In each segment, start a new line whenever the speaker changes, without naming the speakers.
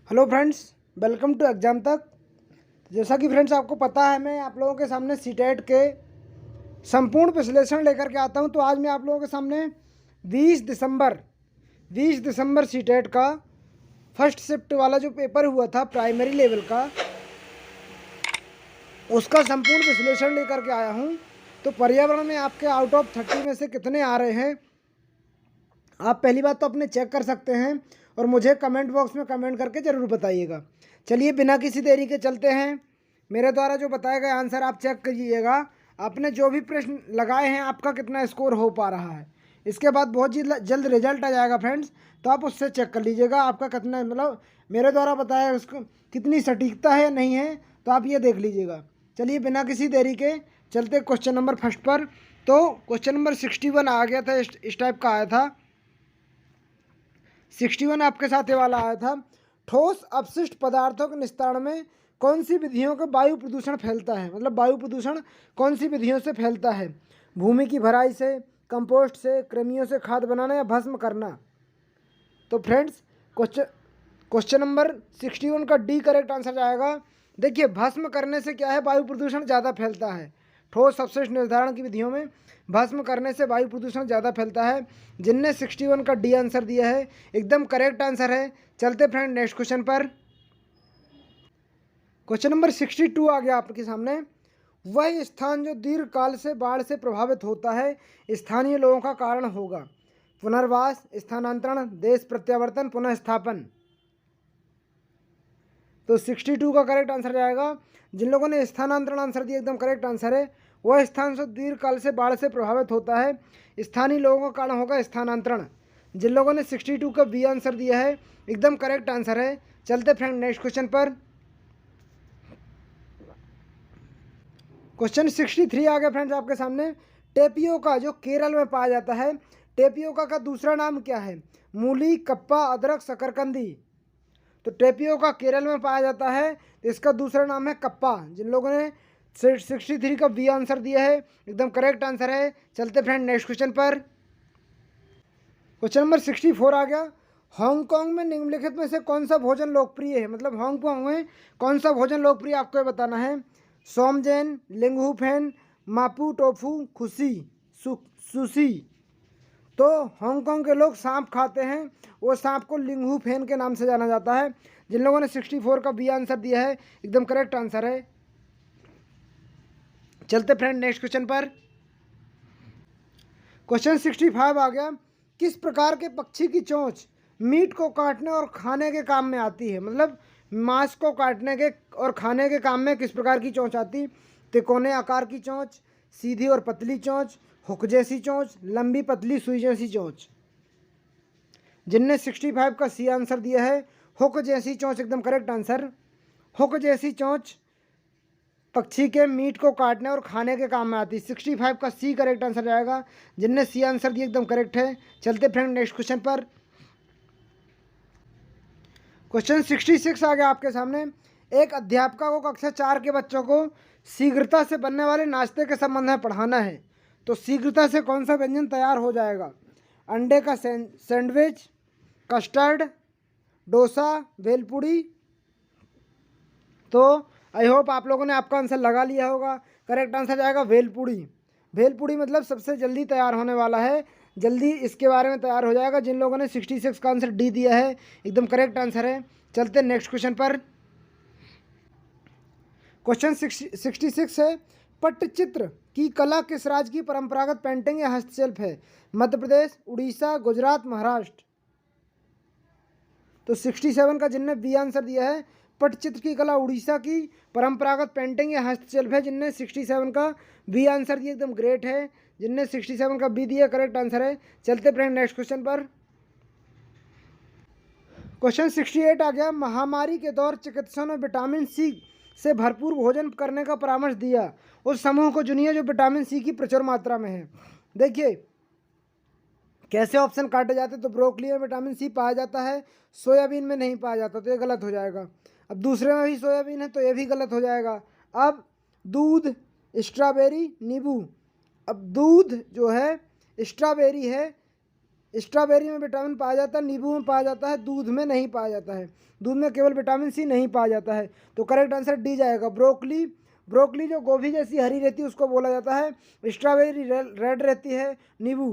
Hello friends, welcome to exam तक। जैसा कि फ्रेंड्स आपको पता है, मैं आप लोगों के सामने सीटेट के संपूर्ण विश्लेषण लेकर के आता हूं। तो आज मैं आप लोगों के सामने 20 दिसंबर सीटेट का फर्स्ट शिफ्ट वाला जो पेपर हुआ था प्राइमरी लेवल का, उसका संपूर्ण विश्लेषण लेकर के आया हूं। तो पर्यावरण में आपके आउट ऑफ 30 में से कितने आ रहे हैं, आप पहली बात तो अपने चेक कर सकते हैं और मुझे कमेंट बॉक्स में कमेंट करके ज़रूर बताइएगा। चलिए बिना किसी देरी के चलते हैं। मेरे द्वारा जो बताए गए आंसर आप चेक कीजिएगा। आपने जो भी प्रश्न लगाए हैं, आपका कितना स्कोर हो पा रहा है। इसके बाद बहुत जल्द रिजल्ट आ जाएगा फ्रेंड्स, तो आप उससे चेक कर लीजिएगा आपका कितना, मतलब मेरे द्वारा बताया उसको कितनी सटीकता है या नहीं है, तो आप ये देख लीजिएगा। चलिए बिना किसी देरी के चलते क्वेश्चन नंबर फर्स्ट पर। तो क्वेश्चन नंबर 61 आ गया था, इस टाइप का आया था। 61 आपके साथ ये वाला आया था। ठोस अपशिष्ट पदार्थों के निस्तारण में कौन सी विधियों का वायु प्रदूषण फैलता है, मतलब वायु प्रदूषण कौन सी विधियों से फैलता है? भूमि की भराई से, कंपोस्ट से, कृमियों से खाद बनाना या भस्म करना? तो फ्रेंड्स क्वेश्चन नंबर 61 का डी करेक्ट आंसर जाएगा। देखिए, भस्म करने से क्या है, वायु प्रदूषण ज़्यादा फैलता है। ठोस अपशिष्ट निर्धारण की विधियों में भस्म करने से वायु प्रदूषण ज़्यादा फैलता है। जिनने 61 का डी आंसर दिया है एकदम करेक्ट आंसर है। चलते फ्रेंड नेक्स्ट क्वेश्चन पर। क्वेश्चन नंबर 62 आ गया आपके सामने। वह स्थान जो दीर्घकाल से बाढ़ से प्रभावित होता है, स्थानीय लोगों का कारण होगा। पुनर्वास, स्थानांतरण, देश प्रत्यावर्तन, पुनः स्थापन। तो 62 का करेक्ट आंसर जाएगा। जिन लोगों ने स्थानांतरण आंसर दिया एकदम करेक्ट आंसर है। वह स्थान जो दीर्घकाल से बाढ़ से प्रभावित होता है, स्थानीय लोगों का कारण होगा स्थानांतरण। जिन लोगों ने 62 का बी आंसर दिया है एकदम करेक्ट आंसर है। चलते फ्रेंड नेक्स्ट क्वेश्चन पर। क्वेश्चन 63 आ गया फ्रेंड्स आपके सामने। टेपियोका जो केरल में पाया जाता है, टेपियोका का दूसरा नाम क्या है? मूली, कप्पा, अदरक, शकरकंदी। तो टेपियोका केरल में पाया जाता है, तो इसका दूसरा नाम है कप्पा। जिन लोगों ने 63 का बी आंसर दिया है एकदम करेक्ट आंसर है। चलते फ्रेंड नेक्स्ट क्वेश्चन पर। क्वेश्चन नंबर 64 आ गया। हांगकांग में निम्नलिखित में से कौन सा भोजन लोकप्रिय है, मतलब हांगकांग में कौन सा भोजन लोकप्रिय, आपको बताना है। सोमजेन, लिंगहू फैन, मापू टोफू, खुशी, सुशी। तो हांगकांग के लोग सांप खाते हैं, वो सांप को लिंगहू फैन के नाम से जाना जाता है। जिन लोगों ने 64 का बी आंसर दिया है एकदम करेक्ट आंसर है। चलते फ्रेंड नेक्स्ट क्वेश्चन पर। क्वेश्चन 65 आ गया। किस प्रकार के पक्षी की चोंच मीट को काटने और खाने के काम में आती है, मतलब मांस को काटने के और खाने के काम में किस प्रकार की चोंच आती? तिकोने आकार की चोंच, सीधी और पतली चोंच, हुक जैसी चोंच, लंबी पतली सुई जैसी चोंच। जिनने 65 का सी आंसर दिया है हुक जैसी चोंच एकदम करेक्ट आंसर। हुक जैसी चोंच पक्षी के मीट को काटने और खाने के काम में आती है। 65 का सी करेक्ट आंसर जाएगा। जिनने सी आंसर दिया एकदम करेक्ट है। चलते फ्रेंड नेक्स्ट क्वेश्चन पर। क्वेश्चन 66 आ गया आपके सामने। एक अध्यापिका को कक्षा 4 के बच्चों को शीघ्रता से बनने वाले नाश्ते के संबंध में पढ़ाना है, तो शीघ्रता से कौन सा व्यंजन तैयार हो जाएगा? अंडे का सैंडविच, कस्टर्ड, डोसा, भेलपूड़ी। तो आई होप आप लोगों ने आपका आंसर लगा लिया होगा। करेक्ट आंसर जाएगा भेलपूड़ी। भेलपूड़ी मतलब सबसे जल्दी तैयार होने वाला है, जल्दी इसके बारे में तैयार हो जाएगा। जिन लोगों ने 66 का आंसर डी दिया है एकदम करेक्ट आंसर है। चलते नेक्स्ट क्वेश्चन पर। क्वेश्चन 66 है। पट्टचित्र की कला किस राज्य की परंपरागत पेंटिंग या हस्तशिल्प है? मध्य प्रदेश, उड़ीसा, गुजरात, महाराष्ट्र। तो 67 का जिनने बी आंसर दिया है, पट्टचित्र की कला उड़ीसा की परंपरागत पेंटिंग या हस्तशिल्प है। जिनने 67 का बी आंसर दिया एकदम ग्रेट है। जिनने 67 का बी दिया करेक्ट आंसर है। चलते फ्रेंड नेक्स्ट क्वेश्चन पर। क्वेश्चन 68 आ गया। महामारी के दौर चिकित्सकों ने विटामिन सी से भरपूर भोजन करने का परामर्श दिया, उस समूह को चुनिए जो विटामिन सी की प्रचुर मात्रा में है। देखिए कैसे ऑप्शन काटे जाते हैं। तो ब्रोकली में विटामिन सी पाया जाता है, सोयाबीन में नहीं पाया जाता, तो ये गलत हो जाएगा। अब दूसरे में भी सोयाबीन है, तो ये भी गलत हो जाएगा। अब दूध, स्ट्रॉबेरी, नींबू। अब दूध जो है, स्ट्रॉबेरी है, स्ट्रॉबेरी में विटामिन पाया जाता है, नींबू में पाया जाता है, दूध में नहीं पाया जाता है। दूध में केवल विटामिन सी नहीं पाया जाता है। तो करेक्ट आंसर डी जाएगा। ब्रोकली, ब्रोकली जो गोभी जैसी हरी रहती है उसको बोला जाता है। स्ट्रॉबेरी रेड रहती है। नींबू,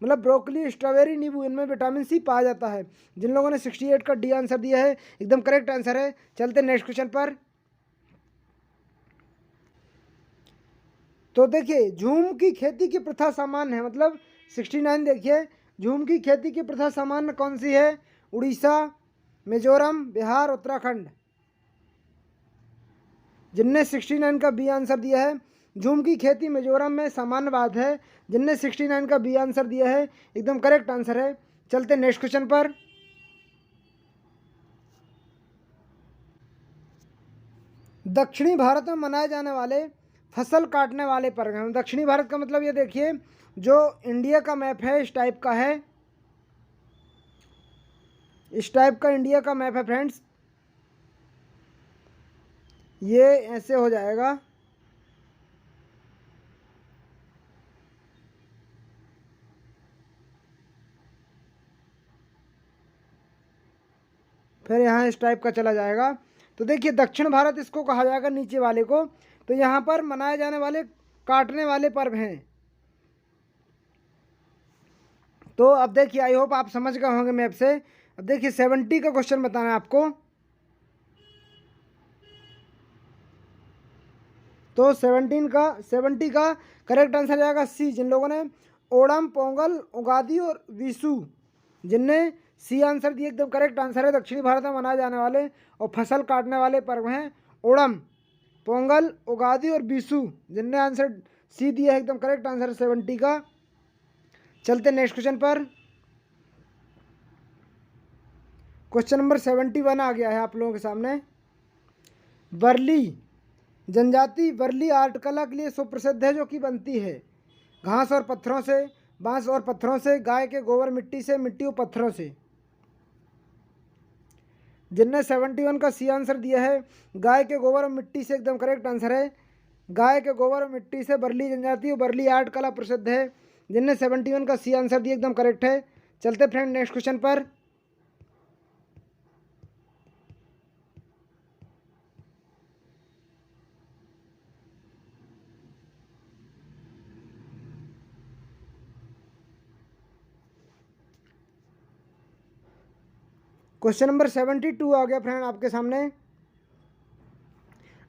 मतलब ब्रोकली, स्ट्रॉबेरी, नींबू, इनमें विटामिन सी पाया जाता है। जिन लोगों ने 68 का डी आंसर दिया है एकदम करेक्ट आंसर है। चलते नेक्स्ट क्वेश्चन पर। तो देखिए झूम की खेती की प्रथा सामान्य है, मतलब 69 देखिए, झूम की खेती की प्रथा सामान्य कौन सी है? उड़ीसा, मिजोरम, बिहार, उत्तराखंड। जिनने 69 का बी आंसर दिया है, झूम की खेती मिजोरम में सामान्य बात है। जिनने 69 का बी आंसर दिया है एकदम करेक्ट आंसर है। चलते नेक्स्ट क्वेश्चन पर। दक्षिणी भारत में मनाए जाने वाले फसल काटने वाले पर्व हैं। दक्षिणी भारत का मतलब ये देखिए, जो इंडिया का मैप है इस टाइप का है, इस टाइप का इंडिया का मैप है फ्रेंड्स। ये ऐसे हो जाएगा। फिर यहाँ इस टाइप का चला जाएगा। तो देखिए दक्षिण भारत इसको कहा जाएगा नीचे वाले को। तो यहाँ पर मनाए जाने वाले काटने वाले पर्व हैं। तो अब देखिए, आई होप आप समझ गए होंगे मैप से। अब देखिए 70 का क्वेश्चन बताना है आपको। तो 70 का करेक्ट आंसर जाएगा सी। जिन लोगों ने ओणम, पोंगल, उगादी और विशु, जिनने सी आंसर दिए एकदम करेक्ट आंसर है। दक्षिणी भारत में मनाए जाने वाले और फसल काटने वाले पर्व हैं ओणम, पोंगल, उगादी और विशु। जिनने आंसर सी दिया है एकदम करेक्ट आंसर 70 का। चलते नेक्स्ट क्वेश्चन पर। क्वेश्चन नंबर 71 आ गया है आप लोगों के सामने। वर्ली जनजाति वर्ली आर्ट कला के लिए सुप्रसिद्ध है, जो कि बनती है घास और पत्थरों से, बांस और पत्थरों से, गाय के गोबर, मिट्टी से, मिट्टी और पत्थरों से। जिनने 71 का सी आंसर दिया है, गाय के गोबर और मिट्टी से एकदम करेक्ट आंसर है। गाय के गोबर और मिट्टी से वर्ली जनजाति और वर्ली आर्ट कला प्रसिद्ध है। जिनने 71 का सी आंसर दिया एकदम करेक्ट है। चलते फ्रेंड नेक्स्ट क्वेश्चन पर। क्वेश्चन नंबर 72 आ गया फ्रेंड आपके सामने।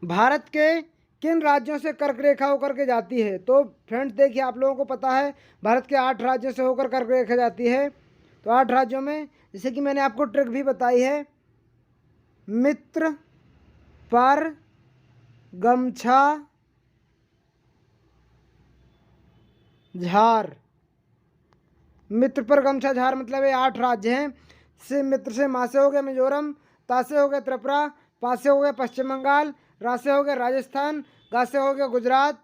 भारत के किन राज्यों से कर्क रेखा होकर के जाती है? तो फ्रेंड्स देखिए, आप लोगों को पता है भारत के 8 राज्यों से होकर कर्क रेखा जाती है। तो 8 राज्यों में, जैसे कि मैंने आपको ट्रिक भी बताई है, मित्र पर गमछा झार। मित्र पर गमछा झार मतलब ये 8 राज्य हैं। से मित्र से मा से हो गया मिजोरम, ता से हो गया त्रिपुरा, पा से हो गया पश्चिम बंगाल, रा से हो गया राजस्थान, गा से हो गया गुजरात,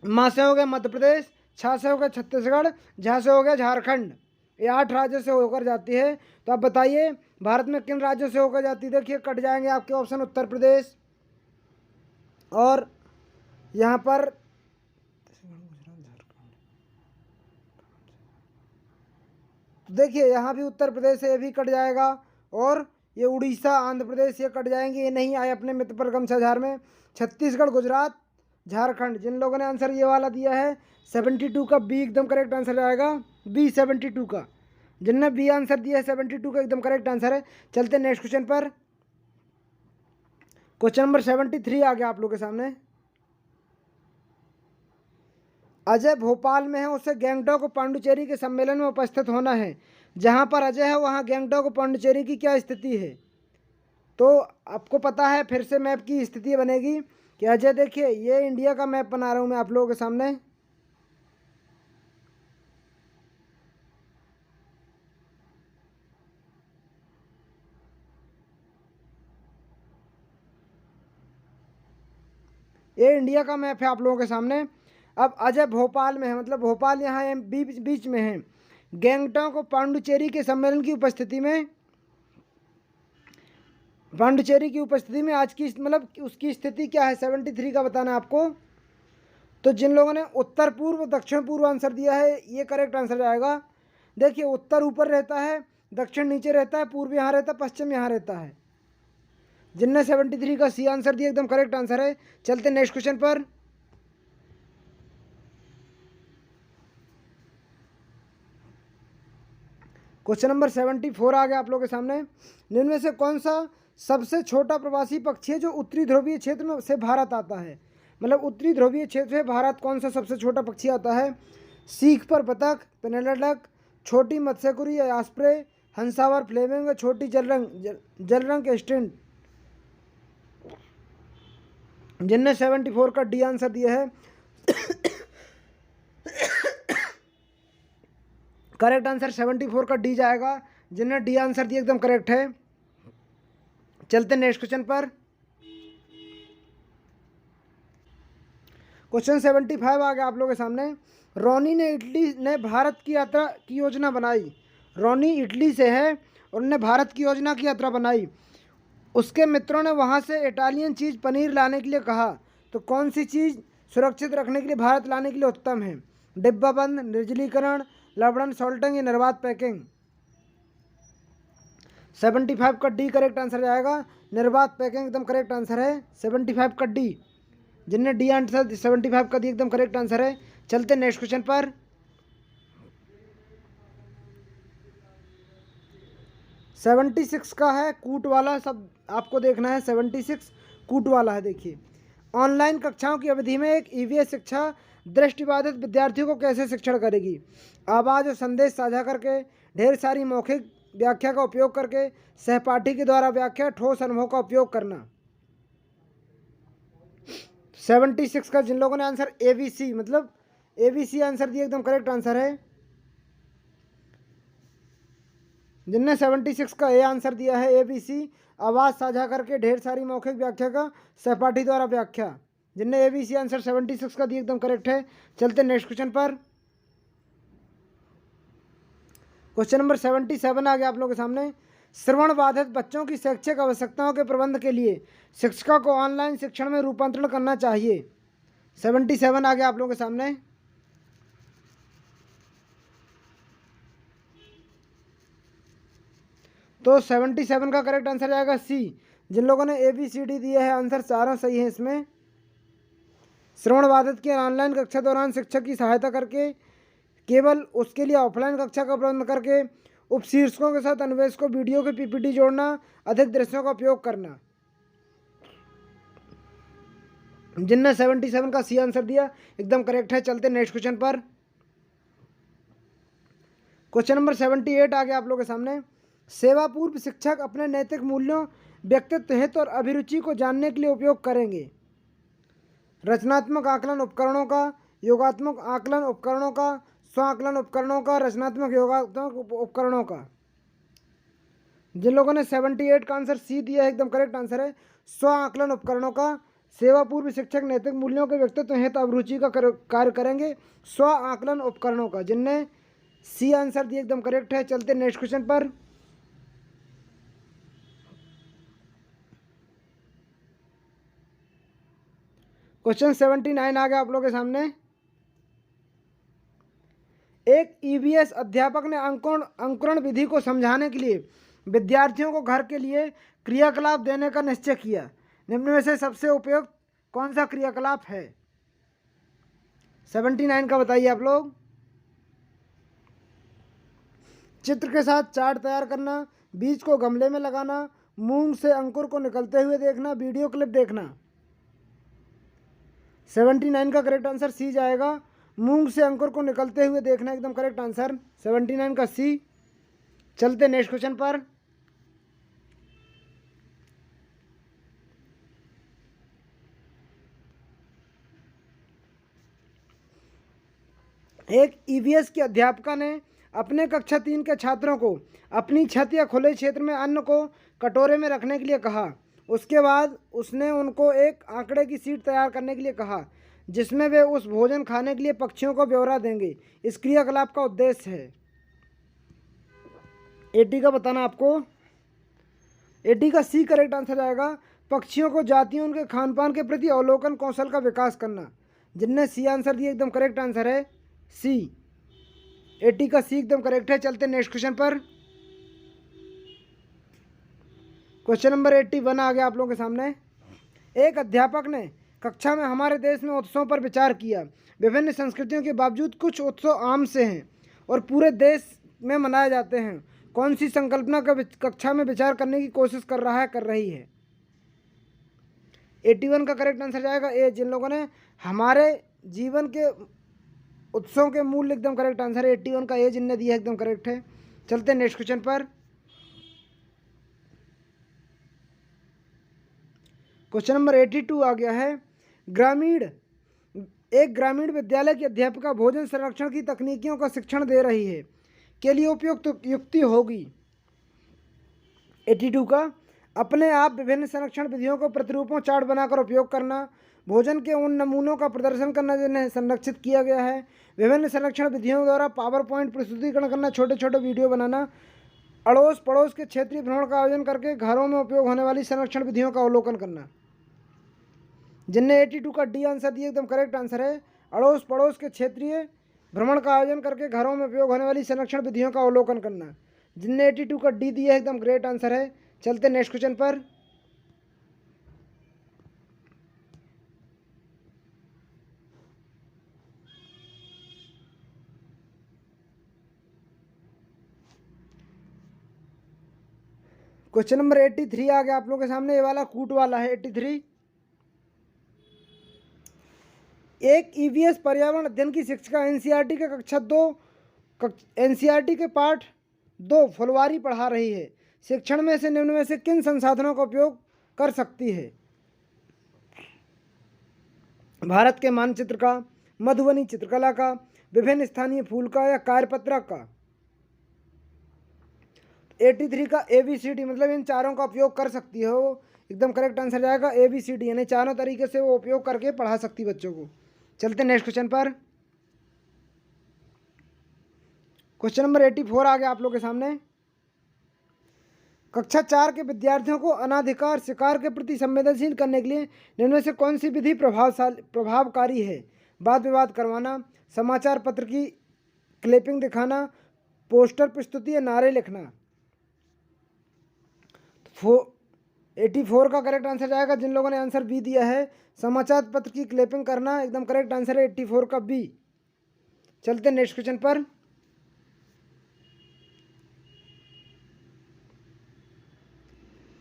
मा से हो गया मध्य प्रदेश, छा से हो गया छत्तीसगढ़, झा से हो गया झारखंड। ये 8 राज्यों से होकर जाती है। तो आप बताइए भारत में किन राज्यों से होकर जाती है? देखिए कट जाएंगे आपके ऑप्शन, उत्तर प्रदेश और यहाँ पर देखिए, यहाँ भी उत्तर प्रदेश से ये भी कट जाएगा, और ये उड़ीसा, आंध्र प्रदेश ये कट जाएंगे, ये नहीं आए अपने मित्र पर गमछा झार में। छत्तीसगढ़, गुजरात, झारखंड। जिन लोगों ने आंसर ये वाला दिया है 72 का बी एकदम करेक्ट आंसर आएगा। बी 72 का, जिनने बी आंसर दिया है 72 का एकदम करेक्ट आंसर है। चलते नेक्स्ट क्वेश्चन पर। क्वेश्चन नंबर 73 आ गया आप लोग के सामने। अजय भोपाल में है, उसे गैंगटॉक और पांडुचेरी के सम्मेलन में उपस्थित होना है। जहाँ पर अजय है वहाँ गैंगटॉक और पांडुचेरी की क्या स्थिति है? तो आपको पता है, फिर से मैप की स्थिति बनेगी कि अजय देखिए, ये इंडिया का मैप बना रहा हूँ मैं आप लोगों के सामने। ये इंडिया का मैप है आप लोगों के सामने। अब अजय भोपाल में है, मतलब भोपाल यहाँ है, बीच में है। गैंगटॉक और पांडुचेरी के सम्मेलन की उपस्थिति में, पांडुचेरी की उपस्थिति में आज की मतलब उसकी स्थिति क्या है 73 का बताना है आपको। तो जिन लोगों ने उत्तर पूर्व दक्षिण पूर्व आंसर दिया है ये करेक्ट आंसर जाएगा। देखिए उत्तर ऊपर रहता है, दक्षिण नीचे रहता है, पूर्व यहाँ रहता है, पश्चिम यहाँ रहता है। जिनने 73 का सी आंसर दिया एकदम करेक्ट आंसर है। चलते नेक्स्ट क्वेश्चन पर। क्वेश्चन नंबर 74 आ गया आप लोगों के सामने। निम्न में से कौन सा सबसे छोटा प्रवासी पक्षी है जो उत्तरी ध्रुवीय क्षेत्र में से भारत आता है? मतलब उत्तरी ध्रुवीय क्षेत्र से भारत कौन सा सबसे छोटा पक्षी आता है? सीख पर बतख, पेनेला डक, छोटी मत्स्यकुरी या आस्प्रे, हंसावर फ्लेमिंग, छोटी जलरंग के स्टिंट। जिनने 74 का डी आंसर दिया है करेक्ट आंसर 74 का डी जाएगा। जिनने डी आंसर दिया एकदम करेक्ट है। चलते नेक्स्ट क्वेश्चन पर। क्वेश्चन 75 आ गया आप लोगों के सामने। रोनी ने इटली ने भारत की यात्रा की योजना बनाई। रोनी इटली से है और उन्होंने भारत की योजना की यात्रा बनाई। उसके मित्रों ने वहाँ से इटालियन चीज़ पनीर लाने के लिए कहा, तो कौन सी चीज़ सुरक्षित रखने के लिए भारत लाने के लिए उत्तम है? डिब्बा बंद, निर्जलीकरण, लवणन सॉल्टिंग या निर्बाध पैकिंग। 75 का डी करेक्ट आंसर जाएगा। निर्बाध पैकिंग एकदम करेक्ट आंसर है। 75 का डी। जिनने डी आंसर 75 का डी एकदम करेक्ट आंसर है। चलते नेक्स्ट क्वेश्चन पर। सेवेंटी 76 का है कूट वाला, सब आपको देखना है। 76 कूट वाला है। देखिए ऑनलाइन कक्षाओं की अवधि में एक ईवीएस शिक्षा दृष्टिबाधित विद्यार्थियों को कैसे शिक्षण करेगी? आवाज़ और संदेश साझा करके, ढेर सारी मौखिक व्याख्या का उपयोग करके, सहपाठी के द्वारा व्याख्या, ठोस अनुभव का उपयोग करना। 76 का जिन लोगों ने आंसर ABC मतलब ABC आंसर दिया एकदम करेक्ट आंसर है। जिनने 76 का ए आंसर दिया है ABC, आवाज़ साझा करके, ढेर सारी मौखिक व्याख्या का, सहपाठी द्वारा व्याख्या। जिनने ABC आंसर 76 का दिया एकदम करेक्ट है। चलते नेक्स्ट क्वेश्चन पर। क्वेश्चन नंबर 77 आ गया आप लोगों के सामने। श्रवण बाधित बच्चों की शैक्षिक आवश्यकताओं के प्रबंध के लिए शिक्षिका को ऑनलाइन शिक्षण में रूपांतरण करना चाहिए। 77 आ गया आप लोगों के सामने। तो 77 का करेक्ट आंसर आएगा सी। जिन लोगों ने ABCD दिए हैं आंसर चारों सही है इसमें। श्रवण बाधित की ऑनलाइन कक्षा दौरान शिक्षक की सहायता करके, केवल उसके लिए ऑफलाइन कक्षा का प्रबंध करके, उपशीर्षकों के साथ अनुवेश को वीडियो के PPT जोड़ना, अधिक दृश्यों का उपयोग करना। जिनने 77 का सी आंसर दिया एकदम करेक्ट है। चलते नेक्स्ट क्वेश्चन पर। क्वेश्चन नंबर 78 आ गया आप लोगों के सामने। सेवा पूर्व शिक्षक अपने नैतिक मूल्यों, व्यक्तित्व हित और अभिरुचि को जानने के लिए उपयोग करेंगे। रचनात्मक आकलन उपकरणों का, योगात्मक आकलन उपकरणों का, स्व आकलन उपकरणों का, रचनात्मक योगात्मक उपकरणों का। जिन लोगों ने 78 का आंसर सी दिया है एकदम करेक्ट आंसर है। स्व आकलन उपकरणों का। सेवा पूर्व शिक्षक नैतिक मूल्यों के, व्यक्तित्व हित अभिरुचि का कार्य करेंगे। स्व आकलन उपकरणों का। जिनने सी आंसर दिया एकदम करेक्ट है। चलते नेक्स्ट क्वेश्चन पर। क्वेश्चन 79 आ गया आप लोगों के सामने। एक EVS अध्यापक ने अंकुरण विधि को समझाने के लिए विद्यार्थियों को घर के लिए क्रियाकलाप देने का निश्चय किया। निम्न में से सबसे उपयुक्त कौन सा क्रियाकलाप है? 79 का बताइए आप लोग। चित्र के साथ चार्ट तैयार करना, बीज को गमले में लगाना, मूंग से अंकुर को निकलते हुए देखना, वीडियो क्लिप देखना। 79 का करेक्ट आंसर सी जाएगा। मूंग से अंकुर को निकलते हुए देखना एकदम करेक्ट आंसर। 79 का सी। चलते नेक्स्ट क्वेश्चन पर। एक EVS की अध्यापिका ने अपने कक्षा 3 के छात्रों को अपनी छत या खुले क्षेत्र में अन्न को कटोरे में रखने के लिए कहा। उसके बाद उसने उनको एक आंकड़े की शीट तैयार करने के लिए कहा जिसमें वे उस भोजन खाने के लिए पक्षियों को ब्यौरा देंगे। इस क्रियाकलाप का उद्देश्य है। 80 का बताना आपको। 80 का सी करेक्ट आंसर आएगा। पक्षियों को जातियों, उनके खान पान के प्रति अवलोकन कौशल का विकास करना। जिनने सी आंसर दिया एकदम करेक्ट आंसर है सी। 80 का सी एकदम करेक्ट है। चलते नेक्स्ट क्वेश्चन पर। क्वेश्चन नंबर 81 आ गया आप लोगों के सामने। एक अध्यापक ने कक्षा में हमारे देश में उत्सवों पर विचार किया। विभिन्न संस्कृतियों के बावजूद कुछ उत्सव आम से हैं और पूरे देश में मनाए जाते हैं। कौन सी संकल्पना का कक्षा में विचार करने की कोशिश कर रहा है, कर रही है? 81 का करेक्ट आंसर जाएगा ए। जिन लोगों ने हमारे जीवन के उत्सवों के मूल एकदम करेक्ट आंसर है 81 का ए, जिनने दिया एकदम करेक्ट है। चलते हैं नेक्स्ट क्वेश्चन पर। क्वेश्चन नंबर 82 आ गया है। एक ग्रामीण विद्यालय की अध्यापिका भोजन संरक्षण की तकनीकियों का शिक्षण दे रही है के लिए उपयुक्त युक्ति होगी। 82 का अपने आप विभिन्न संरक्षण विधियों को प्रतिरूपों चार्ट बनाकर उपयोग करना, भोजन के उन नमूनों का प्रदर्शन करना जिन्हें संरक्षित किया गया है, विभिन्न संरक्षण विधियों द्वारा पावर पॉइंट प्रस्तुतिकरण करना, छोटे छोटे वीडियो बनाना, अड़ोस पड़ोस के क्षेत्रीय भ्रमण का आयोजन करके घरों में उपयोग होने वाली संरक्षण विधियों का अवलोकन करना। जिनने 82 का डी आंसर दिया एकदम करेक्ट आंसर है अड़ोस पड़ोस के क्षेत्रीय भ्रमण का आयोजन करके घरों में उपयोग होने वाली संरक्षण विधियों का अवलोकन करना। जिनने 82 का डी दिया एकदम ग्रेट आंसर है। चलते नेक्स्ट क्वेश्चन पर। क्वेश्चन नंबर 83 आ गया आप लोगों के सामने। ये वाला कूट वाला है 83। एक ईवीएस पर्यावरण अध्ययन की शिक्षिका एनसीईआरटी के कक्षा 2 एनसीईआरटी के पाठ 2 फुलवारी पढ़ा रही है। शिक्षण में से निम्न में से किन संसाधनों का उपयोग कर सकती है? भारत के मानचित्र का, मधुबनी चित्रकला का, विभिन्न स्थानीय फूल का या कार्यपत्रक का? 83 का ABCD मतलब इन चारों का उपयोग कर सकती है वो। एकदम करेक्ट आंसर जाएगा ABCD, यानी चारों तरीके से वो उपयोग करके पढ़ा सकती है बच्चों को। चलते नेक्स्ट क्वेश्चन पर। क्वेश्चन नंबर 84 आ गया आप लोग के सामने। कक्षा 4 के विद्यार्थियों को अनाधिकार शिकार के प्रति संवेदनशील करने के लिए निम्न से कौन सी विधि प्रभावकारी है? वाद विवाद करवाना, समाचार पत्र की क्लिपिंग दिखाना, पोस्टर प्रस्तुति या नारे लिखना? 84 का करेक्ट आंसर जाएगा जिन लोगों ने आंसर बी दिया है, समाचार पत्र की क्लिपिंग करना एकदम करेक्ट आंसर है 84 का बी। चलते नेक्स्ट क्वेश्चन पर।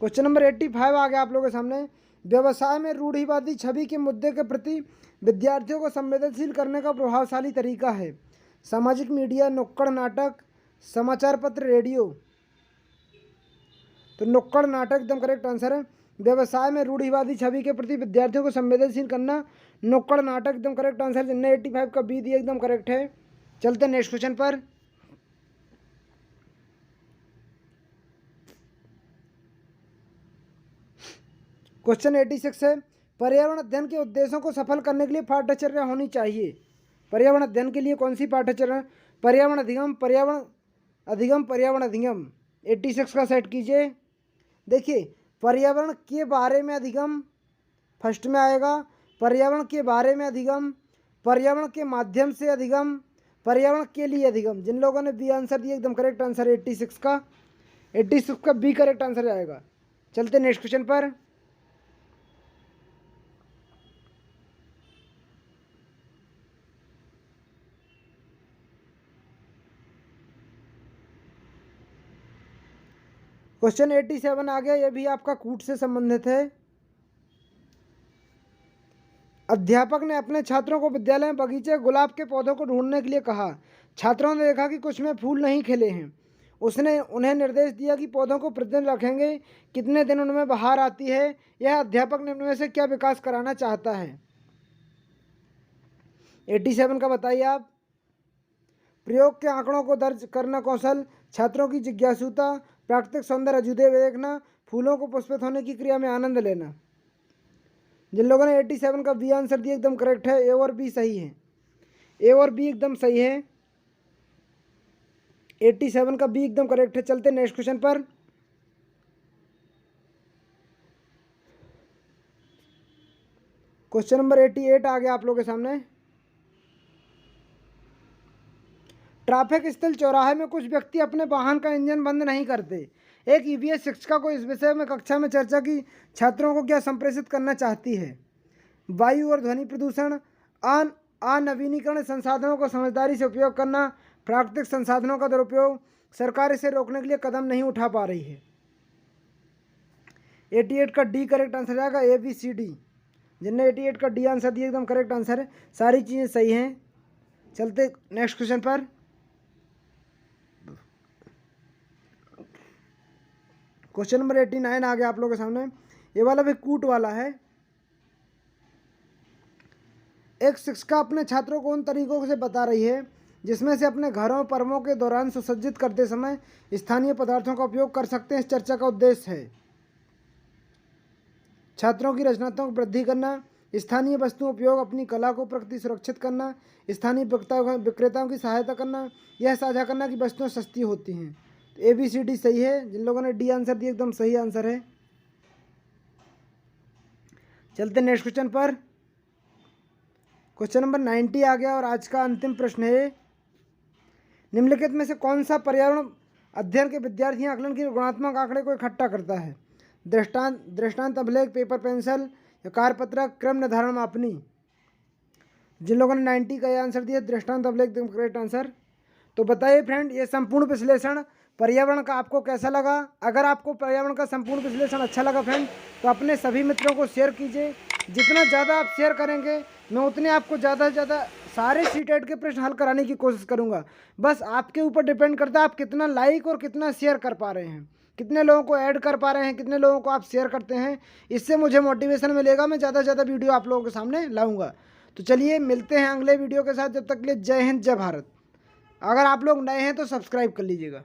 क्वेश्चन नंबर 85 आ गया आप लोगों के सामने। व्यवसाय में रूढ़िवादी छवि के मुद्दे के प्रति विद्यार्थियों को संवेदनशील करने का प्रभावशाली तरीका है? सामाजिक मीडिया, नुक्कड़ नाटक, समाचार पत्र, रेडियो? तो नुक्कड़ नाटक एकदम करेक्ट आंसर है। व्यवसाय में रूढ़िवादी छवि के प्रति विद्यार्थियों को संवेदनशील करना, नुक्कड़ नाटक एकदम करेक्ट आंसर। जिनने 85 का बी दिया एकदम करेक्ट है। चलते नेक्स्ट क्वेश्चन पर। क्वेश्चन 86 है। पर्यावरण अध्ययन के उद्देश्यों को सफल करने के लिए पाठ्यचर्या होनी चाहिए। पर्यावरण अध्ययन के लिए कौन सी पाठ्यचर्या? पर्यावरण अधिगम, पर्यावरण अधिगम। 86 का सेट कीजिए। देखिए, पर्यावरण के बारे में अधिगम फर्स्ट में आएगा, पर्यावरण के बारे में अधिगम, पर्यावरण के माध्यम से अधिगम, पर्यावरण के लिए अधिगम। जिन लोगों ने बी आंसर दिया एकदम करेक्ट आंसर 86 का बी करेक्ट आंसर आएगा। चलते नेक्स्ट क्वेश्चन पर। क्वेश्चन 87 आ गया। यह भी आपका कूट से संबंधित है। अध्यापक ने अपने छात्रों को विद्यालय में बगीचे गुलाब के पौधों को ढूंढने के लिए कहा। छात्रों ने देखा कि कुछ में फूल नहीं खिले हैं। उसने उन्हें निर्देश दिया कि पौधों को प्रतिदिन रखेंगे, कितने दिन उनमें बहार आती है। यह अध्यापक ने उनमें से क्या विकास कराना चाहता है? 87 का बताइए आप। प्रयोग के आंकड़ों को दर्ज करना कौशल, छात्रों की जिज्ञासुता, प्राकृतिक सौंदर्य अजूबे देखना, फूलों को पुष्पित होने की क्रिया में आनंद लेना। जिन लोगों ने 87 का बी आंसर दिया एकदम करेक्ट है। ए और बी सही है। ए और बी एकदम सही है। 87 का बी एकदम करेक्ट है। चलते नेक्स्ट क्वेश्चन पर। क्वेश्चन नंबर 88 आ गया आप लोगों के सामने। ट्रैफिक स्थल चौराहे में कुछ व्यक्ति अपने वाहन का इंजन बंद नहीं करते। एक ईवीएस शिक्षिका को इस विषय में कक्षा में चर्चा की। छात्रों को क्या संप्रेषित करना चाहती है? वायु और ध्वनि प्रदूषण, अनवीनीकरण संसाधनों को समझदारी से उपयोग करना, प्राकृतिक संसाधनों का दुरुपयोग, सरकार इसे रोकने के लिए कदम नहीं उठा पा रही है। 88 का डी करेक्ट आंसर जाएगा, ABCD। जिनने 88 का डी आंसर दिया एकदम करेक्ट आंसर है, सारी चीज़ें सही हैं। चलते नेक्स्ट क्वेश्चन पर। क्वेश्चन नंबर 89 आ गया आप लोगों के सामने। ये वाला भी कूट वाला है। एक शिक्षिका अपने छात्रों को उन तरीकों से बता रही है जिसमें से अपने घरों पर्वों के दौरान सुसज्जित करते समय स्थानीय पदार्थों का उपयोग कर सकते हैं। इस चर्चा का उद्देश्य है छात्रों की रचनात्मक वृद्धि करना, स्थानीय वस्तुओं उपयोग, अपनी कला को प्रकृति सुरक्षित करना, स्थानीय विक्रेताओं की सहायता करना, यह साझा करना कि वस्तुएं सस्ती होती हैं। तो ABCD सही है। जिन लोगों ने डी आंसर दिया एकदम सही आंसर है। चलते नेक्स्ट क्वेश्चन पर। क्वेश्चन नंबर 90 आ गया और आज का अंतिम प्रश्न है, निम्नलिखित में से कौन सा पर्यावरण अध्ययन के विद्यार्थी आकलन के गुणात्मक आंकड़े को इकट्ठा करता है? दृष्टांत अभिलेख, पेपर पेंसिल या कार्यपत्रक, क्रम निर्धारण मापनी। जिन लोगों ने 90 का आंसर दिया दृष्टांत अभिलेख करेक्ट आंसर। तो बताइए फ्रेंड, ये संपूर्ण विश्लेषण पर्यावरण का आपको कैसा लगा? अगर आपको पर्यावरण का संपूर्ण विश्लेषण अच्छा लगा फ्रेंड तो अपने सभी मित्रों को शेयर कीजिए। जितना ज़्यादा आप शेयर करेंगे मैं उतने आपको ज़्यादा से ज़्यादा सारे सीटेट के प्रश्न हल कराने की कोशिश करूँगा। बस आपके ऊपर डिपेंड करता है आप कितना लाइक और कितना शेयर कर पा रहे हैं, कितने लोगों को ऐड कर पा रहे हैं, कितने लोगों को आप शेयर करते हैं। इससे मुझे मोटिवेशन मिलेगा, मैं ज़्यादा से ज़्यादा वीडियो आप लोगों के सामने लाऊंगा। तो चलिए मिलते हैं अगले वीडियो के साथ। जब तक के लिए जय हिंद, जय भारत। अगर आप लोग नए हैं तो सब्सक्राइब कर लीजिएगा।